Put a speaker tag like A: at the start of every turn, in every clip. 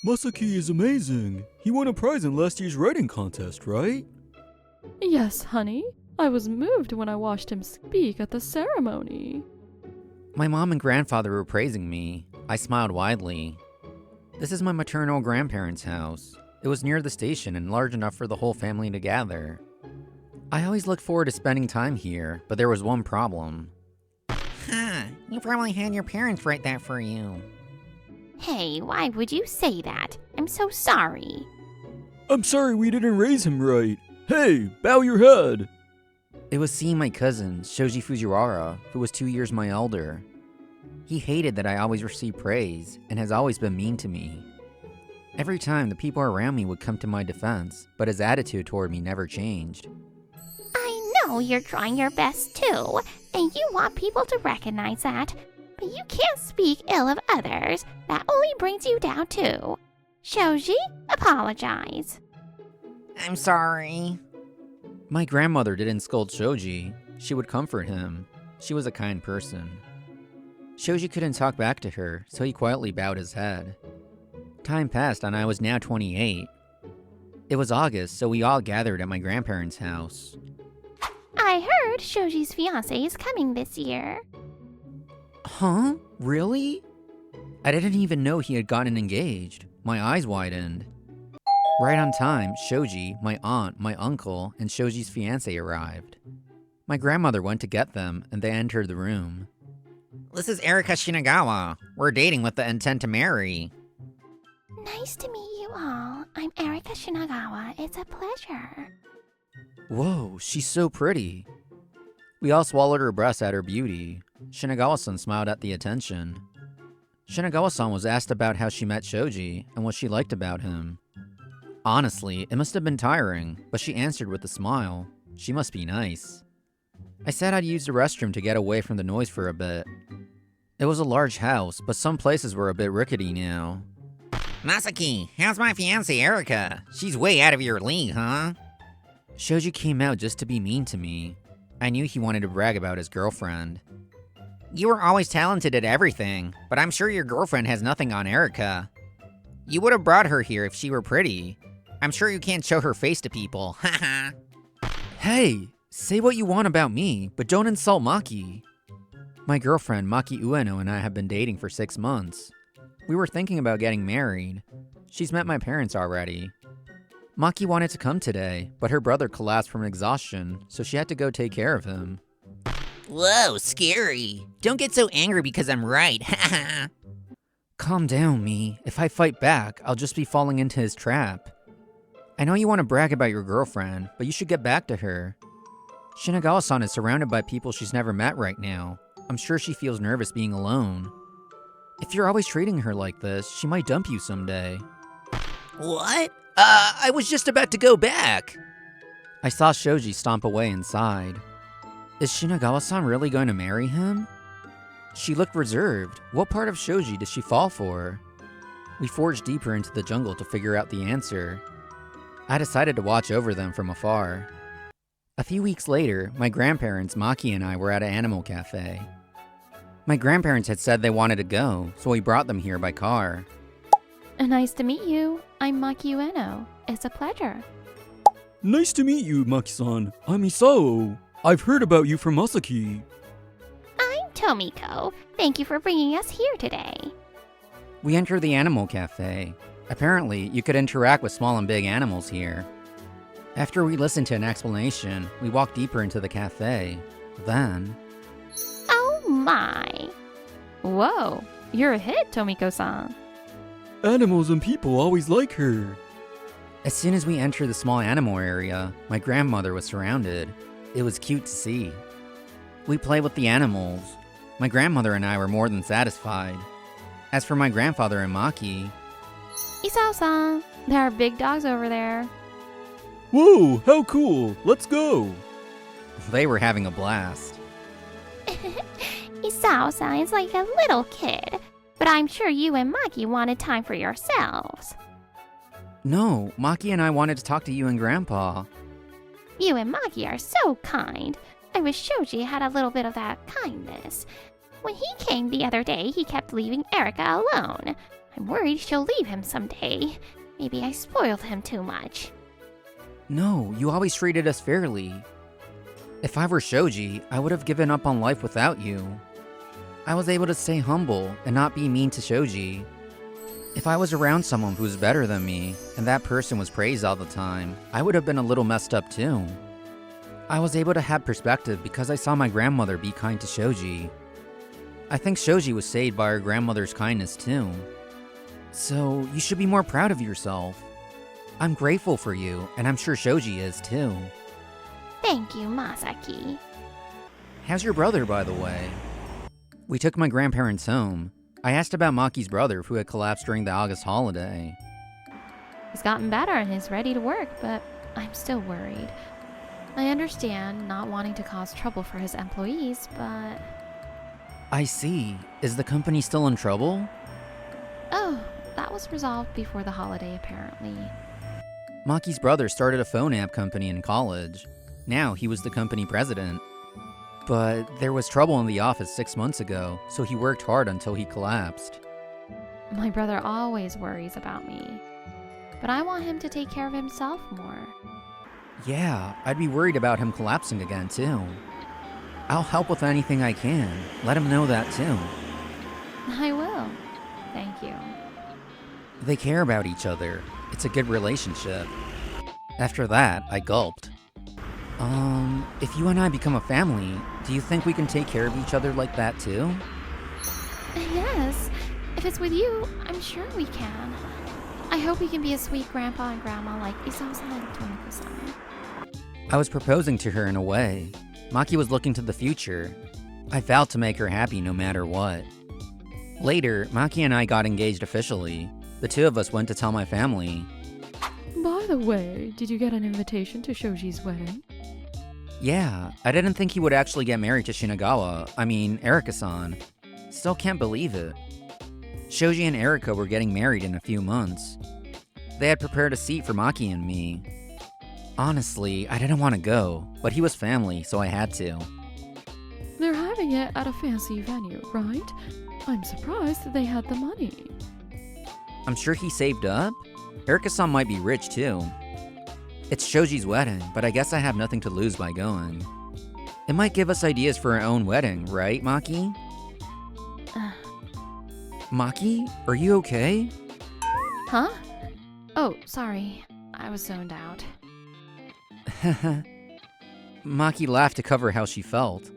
A: Masaki is amazing. He won a prize in last year's writing contest, right?
B: Yes, honey. I was moved when I watched him speak at the ceremony.
C: My mom and grandfather were praising me. I smiled widely. This is my maternal grandparents' house. It was near the station and large enough for the whole family to gather. I always looked forward to spending time here, but there was one problem. You probably had your parents write that for you.
D: Hey, why would you say that? I'm so sorry.
A: I'm sorry we didn't raise him right. Hey, bow your head.
C: It was seeing my cousin, Shoji Fujiwara, who was 2 years my elder. He hated that I always received praise, and has always been mean to me. Every time the people around me would come to my defense, but his attitude toward me never changed.
D: I know you're trying your best too, and you want people to recognize that, but you can't speak ill of others. That only brings you down too. Shoji, apologize.
C: I'm sorry. My grandmother didn't scold Shoji. She would comfort him. She was a kind person. Shoji couldn't talk back to her, so he quietly bowed his head. Time passed and I was now 28. It was August, so we all gathered at my grandparents' house.
D: I heard Shoji's fiancée is coming this year.
C: Huh? Really? I didn't even know he had gotten engaged. My eyes widened. Right on time, Shoji, my aunt, my uncle, and Shoji's fiancé arrived. My grandmother went to get them, and they entered the room. This is Erika Shinagawa. We're dating with the intent to marry.
D: Nice to meet you all. I'm Erika Shinagawa. It's a pleasure.
C: Whoa, she's so pretty. We all swallowed her breasts at her beauty. Shinagawa-san smiled at the attention. Shinagawa-san was asked about how she met Shoji and what she liked about him. Honestly, it must have been tiring, but she answered with a smile. She must be nice. I said I'd use the restroom to get away from the noise for a bit. It was a large house, but some places were a bit rickety now. Masaki, how's my fiancée Erika? She's way out of your league, huh? Shoji came out just to be mean to me. I knew he wanted to brag about his girlfriend. You were always talented at everything, but I'm sure your girlfriend has nothing on Erika. You would have brought her here if she were pretty. I'm sure you can't show her face to people, haha. Hey, say what you want about me, but don't insult Maki. My girlfriend Maki Ueno and I have been dating for 6 months. We were thinking about getting married. She's met my parents already. Maki wanted to come today, but her brother collapsed from exhaustion, so she had to go take care of him. Whoa, scary. Don't get so angry because I'm right, haha. Calm down, me. If I fight back, I'll just be falling into his trap. I know you want to brag about your girlfriend, but you should get back to her. Shinagawa-san is surrounded by people she's never met right now. I'm sure she feels nervous being alone. If you're always treating her like this, she might dump you someday. What? I was just about to go back. I saw Shoji stomp away and sighed. Is Shinagawa-san really going to marry him? She looked reserved. What part of Shoji did she fall for? We forged deeper into the jungle to figure out the answer. I decided to watch over them from afar. A few weeks later, my grandparents, Maki and I were at an animal cafe. My grandparents had said they wanted to go, so we brought them here by car.
B: Nice to meet you. I'm Maki Ueno. It's a pleasure.
A: Nice to meet you, Maki-san. I'm Isao. I've heard about you from Masaki.
D: I'm Tomiko. Thank you for bringing us here today.
C: We entered the animal cafe. Apparently, you could interact with small and big animals here. After we listened to an explanation, we walked deeper into the cafe. Then...
D: Oh my.
B: Whoa, you're a hit, Tomiko-san.
A: Animals and people always like her.
C: As soon as we entered the small animal area, my grandmother was surrounded. It was cute to see. We played with the animals. My grandmother and I were more than satisfied. As for my grandfather and Maki...
B: Isao-san, there are big dogs over there.
A: Whoa, how cool. Let's go.
C: They were having a blast.
D: Isao sounds like a little kid, but I'm sure you and Maki wanted time for yourselves.
C: No, Maki and I wanted to talk to you and Grandpa.
D: You and Maki are so kind. I wish Shoji had a little bit of that kindness. When he came the other day, he kept leaving Erika alone. I'm worried she'll leave him someday. Maybe I spoiled him too much.
C: No, you always treated us fairly. If I were Shoji, I would have given up on life without you. I was able to stay humble and not be mean to Shoji. If I was around someone who was better than me, and that person was praised all the time, I would have been a little messed up too. I was able to have perspective because I saw my grandmother be kind to Shoji. I think Shoji was saved by her grandmother's kindness too. So, you should be more proud of yourself. I'm grateful for you, and I'm sure Shoji is too.
D: Thank you, Masaki.
C: How's your brother, by the way? We took my grandparents home. I asked about Maki's brother who had collapsed during the August holiday.
B: He's gotten better and is ready to work, but I'm still worried. I understand not wanting to cause trouble for his employees, but...
C: I see. Is the company still in trouble?
B: Oh, that was resolved before the holiday, apparently.
C: Maki's brother started a phone app company in college. Now he was the company president. But there was trouble in the office 6 months ago, so he worked hard until he collapsed.
B: My brother always worries about me, but I want him to take care of himself more.
C: Yeah, I'd be worried about him collapsing again too. I'll help with anything I can. Let him know that too.
B: I will. Thank you.
C: They care about each other. It's a good relationship. After that, I gulped. If you and I become a family, do you think we can take care of each other like that too?
B: Yes, if it's with you, I'm sure we can. I hope we can be a sweet grandpa and grandma like Isao-san and Tomoko-san.
C: I was proposing to her in a way. Maki was looking to the future. I vowed to make her happy no matter what. Later, Maki and I got engaged officially. The two of us went to tell my family.
B: By the way, did you get an invitation to Shoji's wedding?
C: Yeah, I didn't think he would actually get married to Erika-san. Still can't believe it. Shoji and Erika were getting married in a few months. They had prepared a seat for Maki and me. Honestly, I didn't want to go, but he was family, so I had to.
B: They're having it at a fancy venue, right? I'm surprised that they had the money.
C: I'm sure he saved up. Erika-san might be rich too. It's Shoji's wedding, but I guess I have nothing to lose by going. It might give us ideas for our own wedding, right, Maki? Maki, are you okay?
B: Huh? Oh, sorry. I was zoned out.
C: Maki laughed to cover how she felt.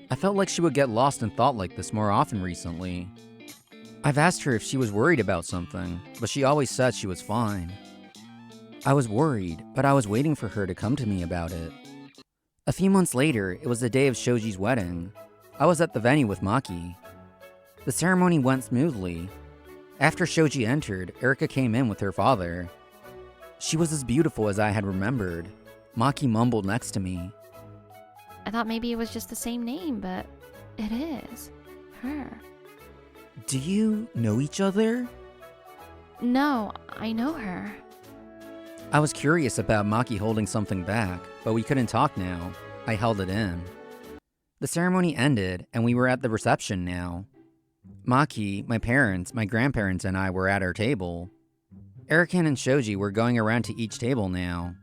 C: I felt like she would get lost in thought like this more often recently. I've asked her if she was worried about something, but she always said she was fine. I was worried, but I was waiting for her to come to me about it. A few months later, it was the day of Shoji's wedding. I was at the venue with Maki. The ceremony went smoothly. After Shoji entered, Erika came in with her father. She was as beautiful as I had remembered. Maki mumbled next to me.
B: I thought maybe it was just the same name, but it is. Her.
C: Do you know each other?
B: No, I know her.
C: I was curious about Maki holding something back, but we couldn't talk now. I held it in. The ceremony ended, and we were at the reception now. Maki, my parents, my grandparents, and I were at our table. Erika and Shoji were going around to each table now.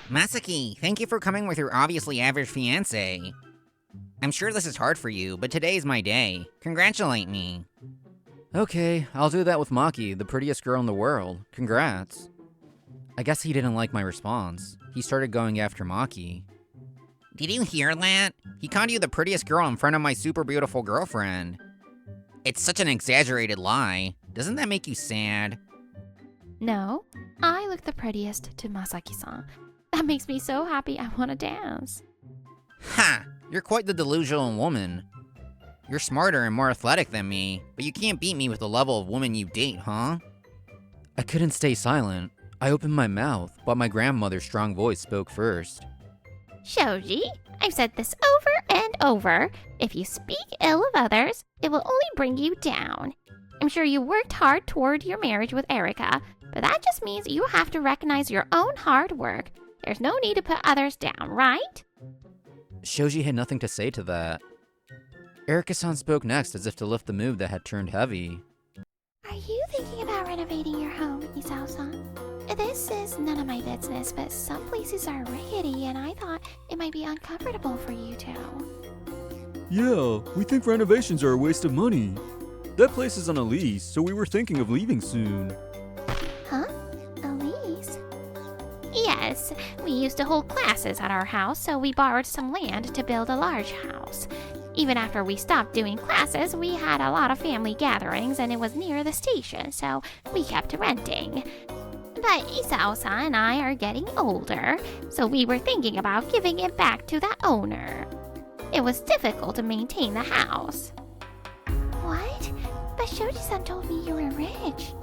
E: Masaki, thank you for coming with your obviously average fiancé. I'm sure this is hard for you, but today is my day. Congratulate me.
C: Okay, I'll do that with Maki, the prettiest girl in the world. Congrats. I guess he didn't like my response. He started going after Maki.
E: Did you hear that? He called you the prettiest girl in front of my super beautiful girlfriend. It's such an exaggerated lie. Doesn't that make you sad?
B: No, I look the prettiest to Masaki-san. That makes me so happy I want to dance.
E: Ha! You're quite the delusional woman. You're smarter and more athletic than me, but you can't beat me with the level of woman you date, huh?
C: I couldn't stay silent. I opened my mouth, but my grandmother's strong voice spoke first.
D: Shoji, I've said this over and over. If you speak ill of others, it will only bring you down. I'm sure you worked hard toward your marriage with Erika, but that just means you have to recognize your own hard work. There's no need to put others down, right?
C: Shoji had nothing to say to that. Erika-san spoke next as if to lift the mood that had turned heavy.
D: Are you the
B: renovating your home, Isao-san? This is none of my business, but some places are rickety and I thought it might be uncomfortable for you two.
A: Yeah, we think renovations are a waste of money. That place is on a lease, so we were thinking of leaving soon.
B: Huh? Elise?
D: Yes, we used to hold classes at our house, so we borrowed some land to build a large house. Even after we stopped doing classes, we had a lot of family gatherings and it was near the station, so we kept renting. But Isao-san and I are getting older, so we were thinking about giving it back to the owner. It was difficult to maintain the house.
B: What? But Shoji-san told me you were rich.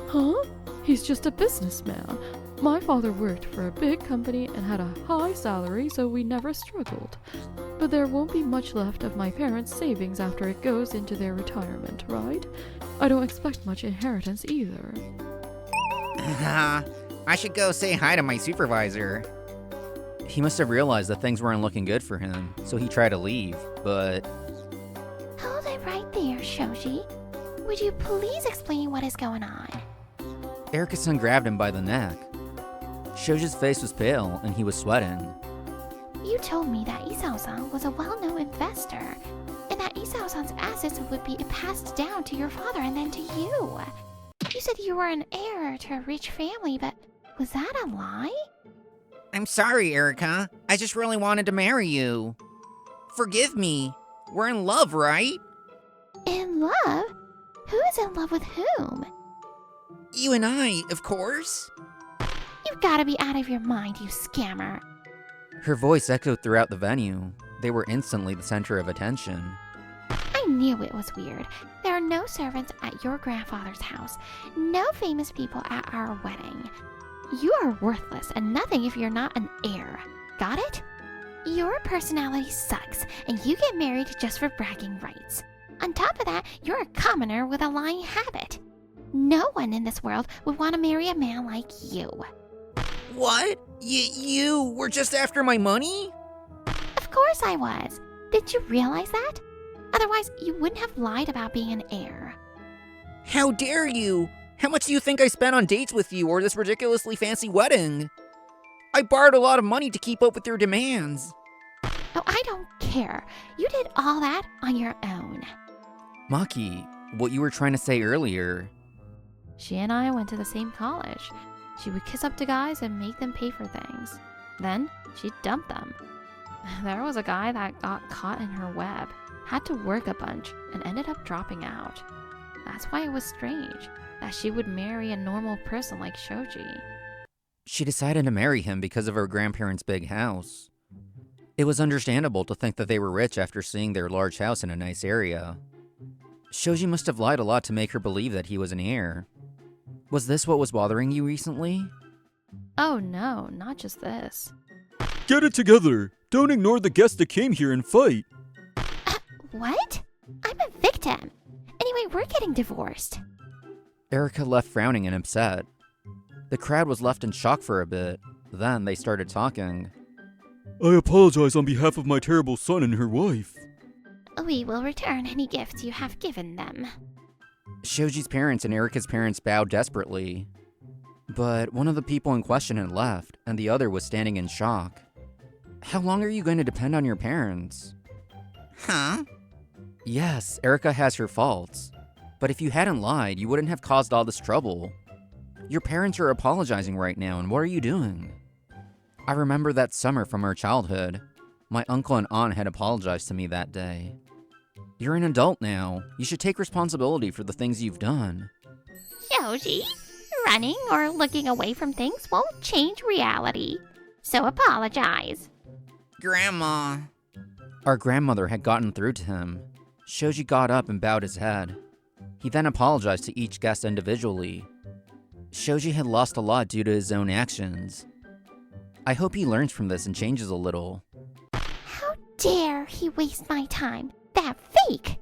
F: Huh? He's just a businessman. My father worked for a big company and had a high salary, so we never struggled. But there won't be much left of my parents' savings after it goes into their retirement, right? I don't expect much inheritance either.
E: I should go say hi to my supervisor.
C: He must have realized that things weren't looking good for him, so he tried to leave, but
B: Hold it right there, Shoji. Would you please explain what is going on?
C: Erika-san grabbed him by the neck. Shoji's face was pale and he was sweating.
B: You told me that Isao-san was a well-known investor, and that Isao-san's assets would be passed down to your father and then to you. You said you were an heir to a rich family, but was that a lie?
E: I'm sorry, Erika. I just really wanted to marry you. Forgive me. We're in love, right?
B: In love? Who is in love with whom?
E: You and I, of course.
B: You've got to be out of your mind, you scammer.
C: Her voice echoed throughout the venue. They were instantly the center of attention.
B: I knew it was weird. There are no servants at your grandfather's house, no famous people at our wedding. You are worthless and nothing if you're not an heir. Got it? Your personality sucks, and you get married just for bragging rights. On top of that, you're a commoner with a lying habit. No one in this world would want to marry a man like you.
E: What? You were just after my money?
B: Of course I was. Did you realize that? Otherwise, you wouldn't have lied about being an heir.
E: How dare you? How much do you think I spent on dates with you or this ridiculously fancy wedding? I borrowed a lot of money to keep up with your demands.
B: Oh, I don't care. You did all that on your own.
C: Maki, what you were trying to say earlier.
F: She and I went to the same college. She would kiss up to guys and make them pay for things. Then she'd dump them. There was a guy that got caught in her web, had to work a bunch, and ended up dropping out. That's why it was strange that she would marry a normal person like Shoji.
C: She decided to marry him because of her grandparents' big house. It was understandable to think that they were rich after seeing their large house in a nice area. Shoji must have lied a lot to make her believe that he was an heir. Was this what was bothering you recently?
F: Oh no, not just this.
A: Get it together! Don't ignore the guests that came here and fight!
B: What? I'm a victim. Anyway, we're getting divorced.
C: Erika left frowning and upset. The crowd was left in shock for a bit. Then they started talking.
A: I apologize on behalf of my terrible son and her wife.
B: We will return any gifts you have given them.
C: Shoji's parents and Erika's parents bowed desperately. But one of the people in question had left, and the other was standing in shock. How long are you going to depend on your parents?
E: Huh?
C: Yes, Erika has her faults. But if you hadn't lied, you wouldn't have caused all this trouble. Your parents are apologizing right now, and what are you doing? I remember that summer from our childhood. My uncle and aunt had apologized to me that day. You're an adult now. You should take responsibility for the things you've done.
D: Shoji, running or looking away from things won't change reality. So apologize.
E: Grandma.
C: Our grandmother had gotten through to him. Shoji got up and bowed his head. He then apologized to each guest individually. Shoji had lost a lot due to his own actions. I hope he learns from this and changes a little.
B: How dare he waste my time? That fake!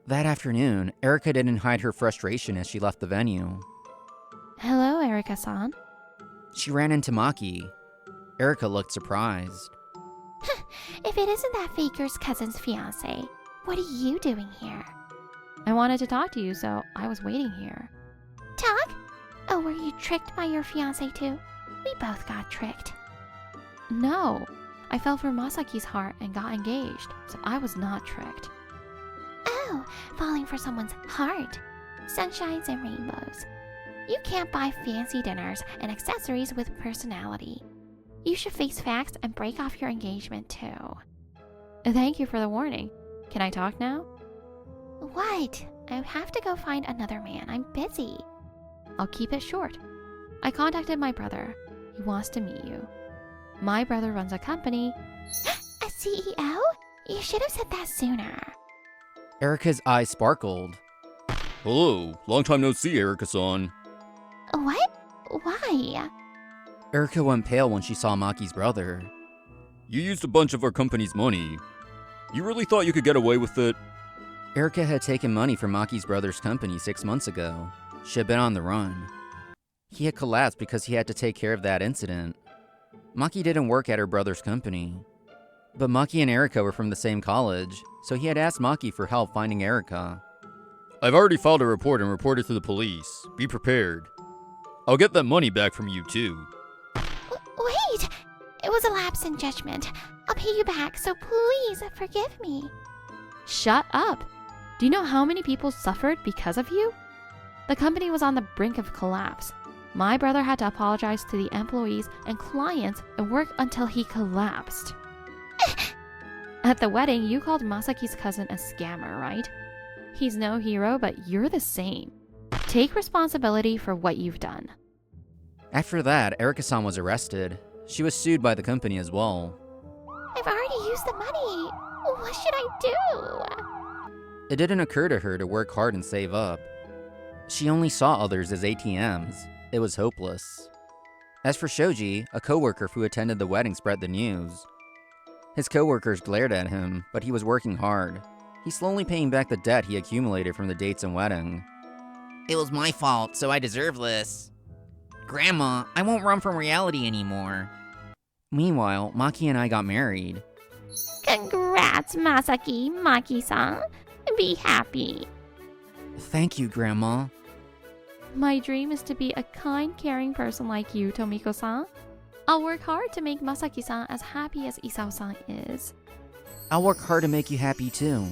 C: That afternoon, Erika didn't hide her frustration as she left the venue.
F: Hello, Erika-san.
C: She ran into Maki. Erika looked surprised.
B: If it isn't that faker's cousin's fiancé, what are you doing here?
F: I wanted to talk to you, so I was waiting here.
D: Oh, were you tricked by your fiancé too? We both got tricked.
F: No, I fell for Masaki's heart and got engaged, so I was not tricked.
D: Oh, falling for someone's heart. Sunshines and rainbows. You can't buy fancy dinners and accessories with personality. You should face facts and break off your engagement too.
F: Thank you for the warning. Can I talk now?
D: What? I have to go find another man. I'm busy.
F: I'll keep it short. I contacted my brother. He wants to meet you. My brother runs a company.
D: A CEO? You should have said that sooner.
C: Erika's eyes sparkled.
A: Hello, long time no see, Erika-san.
D: What? Why?
C: Erika went pale when she saw Maki's brother.
A: You used a bunch of our company's money. You really thought you could get away with it?
C: Erika had taken money from Maki's brother's company 6 months ago. She had been on the run. He had collapsed because he had to take care of that incident. Maki didn't work at her brother's company. But Maki and Erika were from the same college, so he had asked Maki for help finding Erika.
A: I've already filed a report and reported to the police. Be prepared. I'll get that money back from you too.
D: Wait! It was a lapse in judgment. I'll pay you back, so please forgive me.
F: Shut up! Do you know how many people suffered because of you? The company was on the brink of collapse. My brother had to apologize to the employees and clients and work until he collapsed. At the wedding, you called Masaki's cousin a scammer, right? He's no hero, but you're the same. Take responsibility for what you've done.
C: After that, Erika-san was arrested. She was sued by the company as well.
D: I've already used the money. What should I do?
C: It didn't occur to her to work hard and save up. She only saw others as ATMs. It was hopeless. As for Shoji, a coworker who attended the wedding spread the news. His coworkers glared at him, but he was working hard. He's slowly paying back the debt he accumulated from the dates and wedding.
E: It was my fault, so I deserve this. Grandma, I won't run from reality anymore.
C: Meanwhile, Maki and I got married.
D: Congrats, Masaki, Maki-san. Be happy.
C: Thank you, Grandma.
F: My dream is to be a kind, caring person like you, Tomiko-san. I'll work hard to make Masaki-san as happy as Isao-san is.
C: I'll work hard to make you happy too.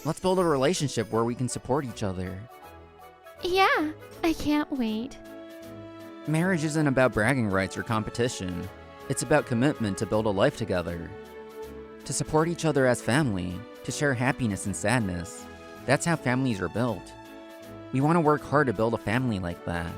C: Let's build a relationship where we can support each other.
F: Yeah, I can't wait.
C: Marriage isn't about bragging rights or competition. It's about commitment to build a life together. To support each other as family, to share happiness and sadness. That's how families are built. We want to work hard to build a family like that.